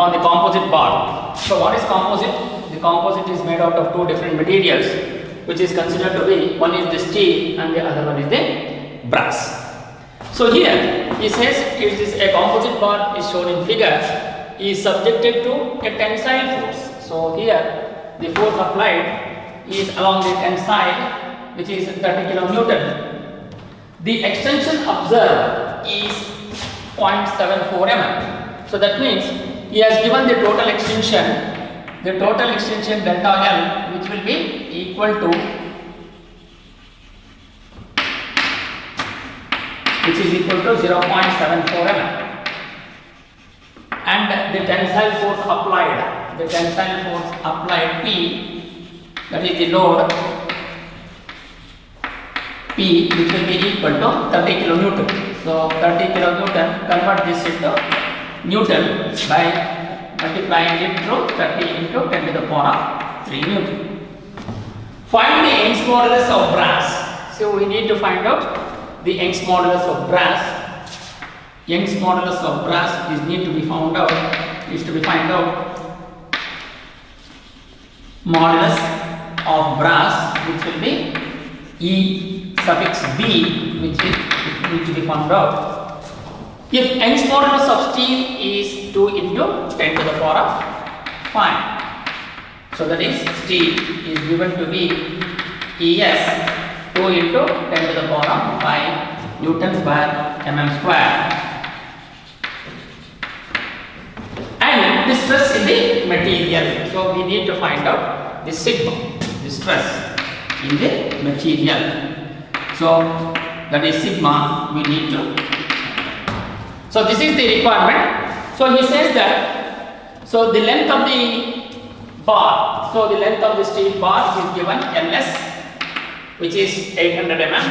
on the composite bar. So what is composite? The composite is made out of two different materials, which is considered to be, one is the steel and the other one is the brass. So here he says it is a composite bar is shown in figure is subjected to a tensile force. So here the force applied is along the tensile, which is 30 kilonewton. The extension observed is 0.74 mm. So that means he has given the total extension delta L, which will be equal to 0.74 mm, and the tensile force applied P, that is the load P, which will be equal to 30 kilonewton. So 30 kilonewton, convert this into Newton by multiplying it through 30 into 10 to the power of 3 Newton. Find the Young's modulus of brass. So we need to find out the Young's modulus of brass. Young's modulus of brass is need to be found out. Modulus of brass, which will be E suffix B, which needs to be found out. If Young's modulus of steel is 2 into 10 to the power of 5. So that is steel is given to be ES 2 into 10 to the power of 5 Newton per mm square. And the stress in the material. So we need to find out the sigma, the stress in the material. So that is sigma we need to. So this is the requirement. So he says that, so the length of the bar, so the length of the steel bar is given LS, which is 800 mm,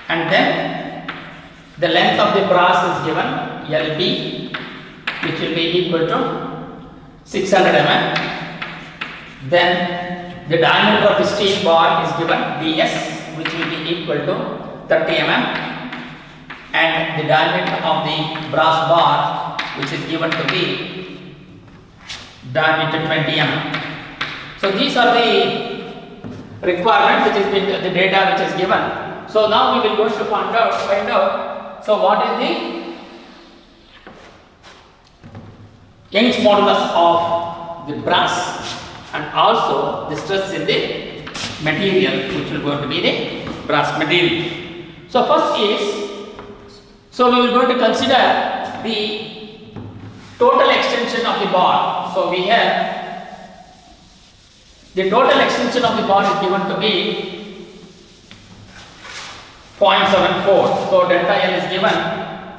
and then the length of the brass is given LB, which will be equal to 600 mm. Then the diameter of the steel bar is given DS, which will be equal to 30 mm. And the diameter of the brass bar, which is given to be diameter 20 mm. So these are the requirements which is been the data which is given. So now we will go to find out. So what is the Young's modulus of the brass and also the stress in the material, which will go to be the brass material. So first is, so we will going to consider the total extension of the bar. So we have the total extension of the bar is given to be 0.74. So delta L is given.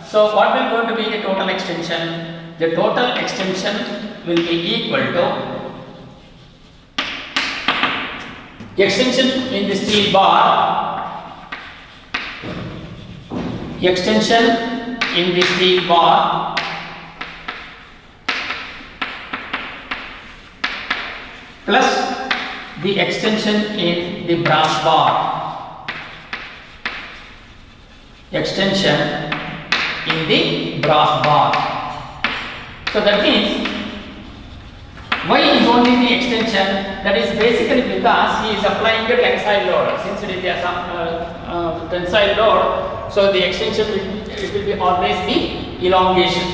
So what will going to be the total extension? The total extension will be equal to extension in the steel bar. Extension in the steel bar plus the extension in the brass bar. Extension in the brass bar. So that means why is only the extension? That is basically because he is applying the tensile load. Since it is a tensile load, so the extension will be always be elongation.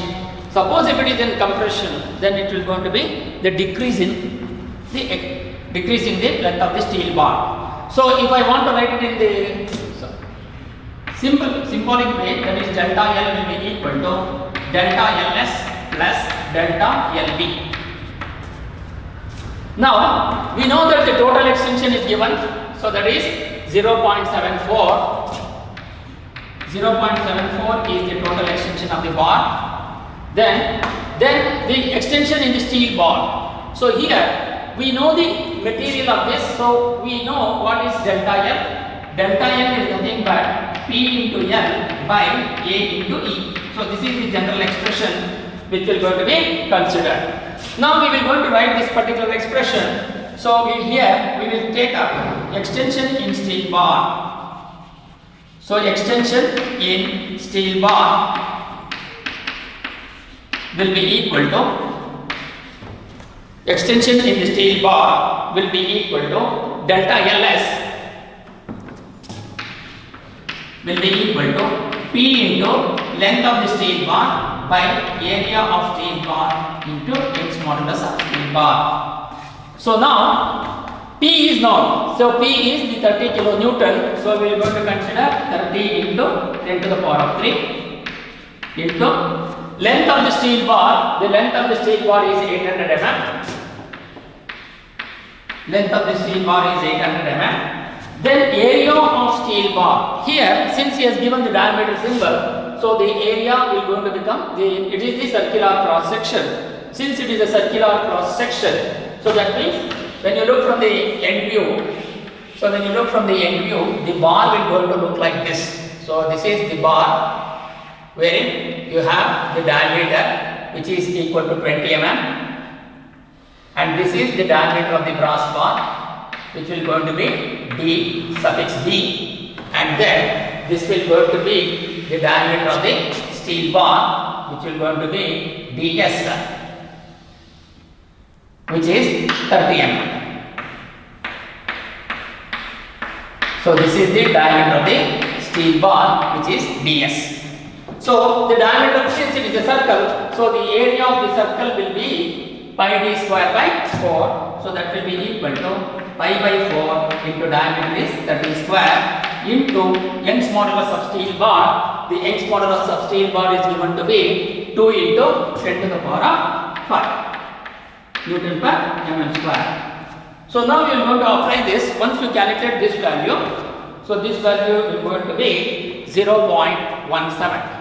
Suppose if it is in compression, then it will going to be the decrease in the length of the steel bar. So if I want to write it in the symbolic way, that is delta L will be equal to delta LS plus delta LB. Now we know that the total extension is given, so that is 0.74. 0.74 is the total extension of the bar. Then the extension in the steel bar. So here we know the material of this, so we know what is delta L. Delta L is nothing but P into L by A into E. So this is the general expression which will going to be considered. Now we will going to write this particular expression. So here we will take up extension in steel bar. So extension in steel bar will be equal to extension in the steel bar will be equal to delta LS will be equal to P into length of the steel bar by area of steel bar into Young's modulus of steel bar. So now P is known. So P is the 30 kilonewton. So we are going to consider 30 into 10 to the power of 3 into length of the steel bar. The length of the steel bar is 800 mm. Length of the steel bar is 800 mm. Then area of steel bar. Here, since he has given the diameter symbol, so the area will going to become it is the circular cross section. Since it is a circular cross section, so that means when you look from the end view, the bar will going to look like this. So this is the bar wherein you have the diameter which is equal to 20 mm, and this is the diameter of the brass bar which will going to be D suffix D, and then this will going to be the diameter of the steel bar which will going to be DS, which is 30 mm. So this is the diameter of the steel bar which is DS. So the diameter, since it is a circle, so the area of the circle will be pi d square by 4. So that will be equal to pi by 4 into diameter is 30 square into Young's modulus of steel bar. The Young's modulus of steel bar is given to be 2 into 10 to the power of 5 Newton per mm square. So now we are going to apply this. Once we calculate this value, so this value is going to be 0.17.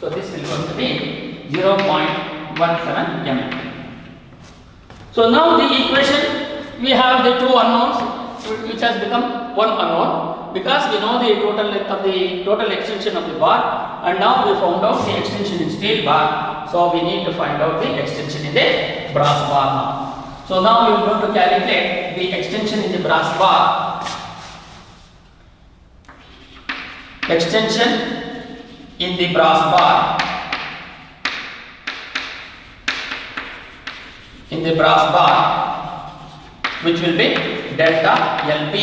So this is going to be 0.17 mm. So now the equation, we have the two unknowns which has become one unknown, because we know the total length of the total extension of the bar, and now we found out the extension in steel bar. So we need to find out the extension in the brass bar now. So now we are going to calculate the extension in the brass bar. Extension in the brass bar. In the brass bar, which will be delta LB.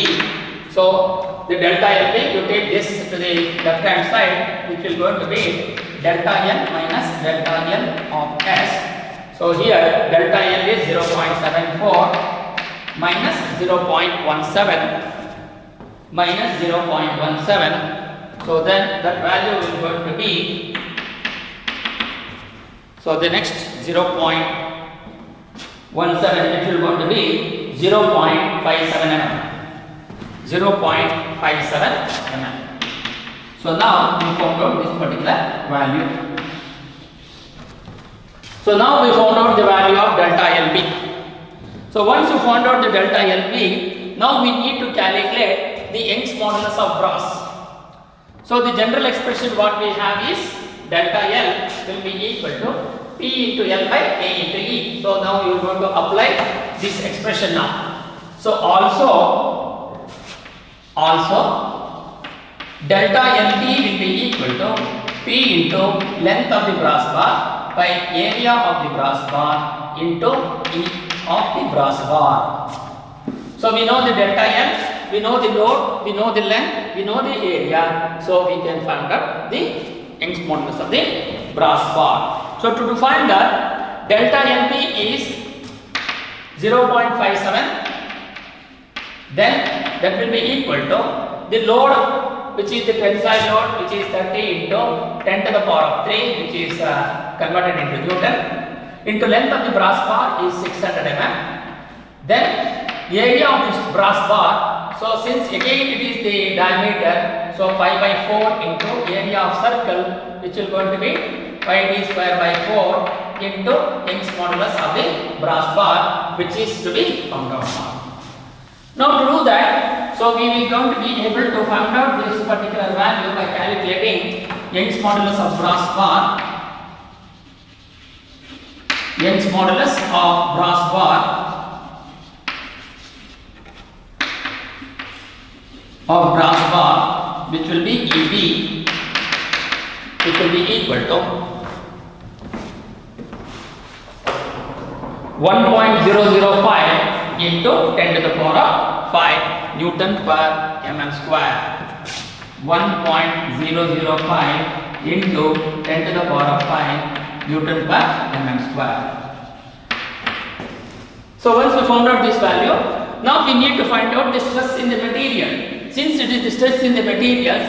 So the delta LB, you take this to the left hand side, which will going to be delta L minus delta L of S. So here delta L is 0.74 minus 0.17 minus 0.17. So then that value is going to be, so the next 0.17, it will going to be 0.57 mm. 0.57 mm. So now we found out this particular value. So now we found out the value of delta LB. So once you found out the delta LB, now we need to calculate the Young's modulus of brass. So the general expression what we have is delta L will be equal to P into L by A into E. So now you are going to apply this expression now. So also delta LB will be equal to P into length of the brass bar by area of the brass bar into E of the brass bar. So we know the delta L, we know the load, we know the length, we know the area. So we can find out the Young's modulus of the brass bar. So to define that, delta LB is 0.57, then that will be equal to the load, which is the tensile load, which is 30 into 10 to the power of 3, which is converted into Newton, into length of the brass bar is 600 mm. Then area of this brass bar, so since again it is the diameter, so pi by 4 into area of circle, which will going to be pi d square by 4 into Young's modulus of the brass bar, which is to be found out now. Now to do that, so we will going to be able to find out this particular value by calculating Young's modulus of brass bar. Young's modulus of brass bar which will be EB, which will be equal to 1.005 into 10 to the power of 5 Newton per mm square. 1.005 into 10 to the power of 5 Newton per mm square. So once we found out this value, now we need to find out the stress in the material. Since it is the stress in the materials,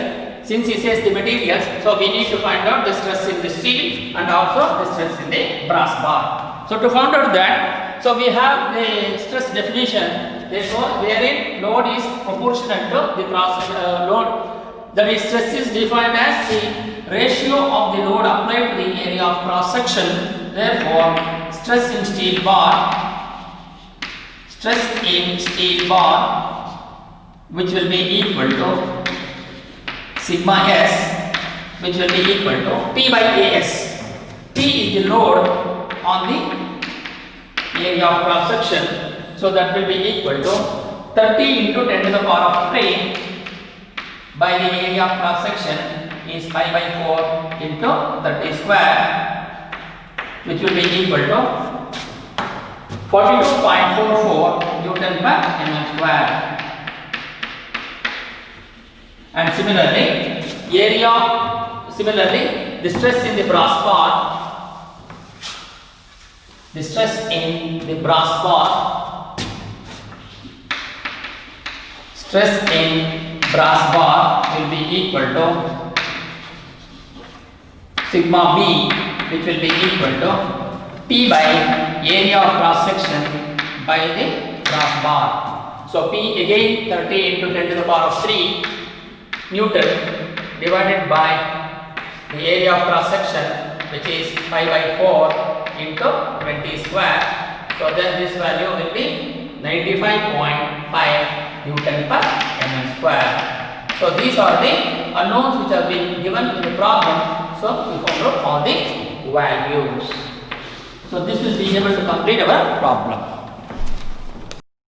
since he says the materials, so we need to find out the stress in the steel and also the stress in the brass bar. So to find out that, so we have the stress definition, therefore wherein load is proportional to the cross load. That is, stress is defined as the ratio of the load applied to the area of cross section. Therefore, stress in steel bar, which will be equal to sigma s, which will be equal to P by AS. P is the load on the area of cross section, so that will be equal to 30 into 10 to the power of 3 by the area of cross section is pi by 4 into 30 square, which will be equal to 42.44 Newton per mm square. And similarly, the stress in the brass bar, will be equal to sigma b, which will be equal to P by area of cross section by the brass bar. So P again 30 into 10 to the power of 3 Newton divided by the area of cross section, which is pi by 4 into 20 square. So then this value will be 95.5 Newton per mm square. So these are the unknowns which have been given in the problem. So we found out all the values. So this will be able to complete our problem.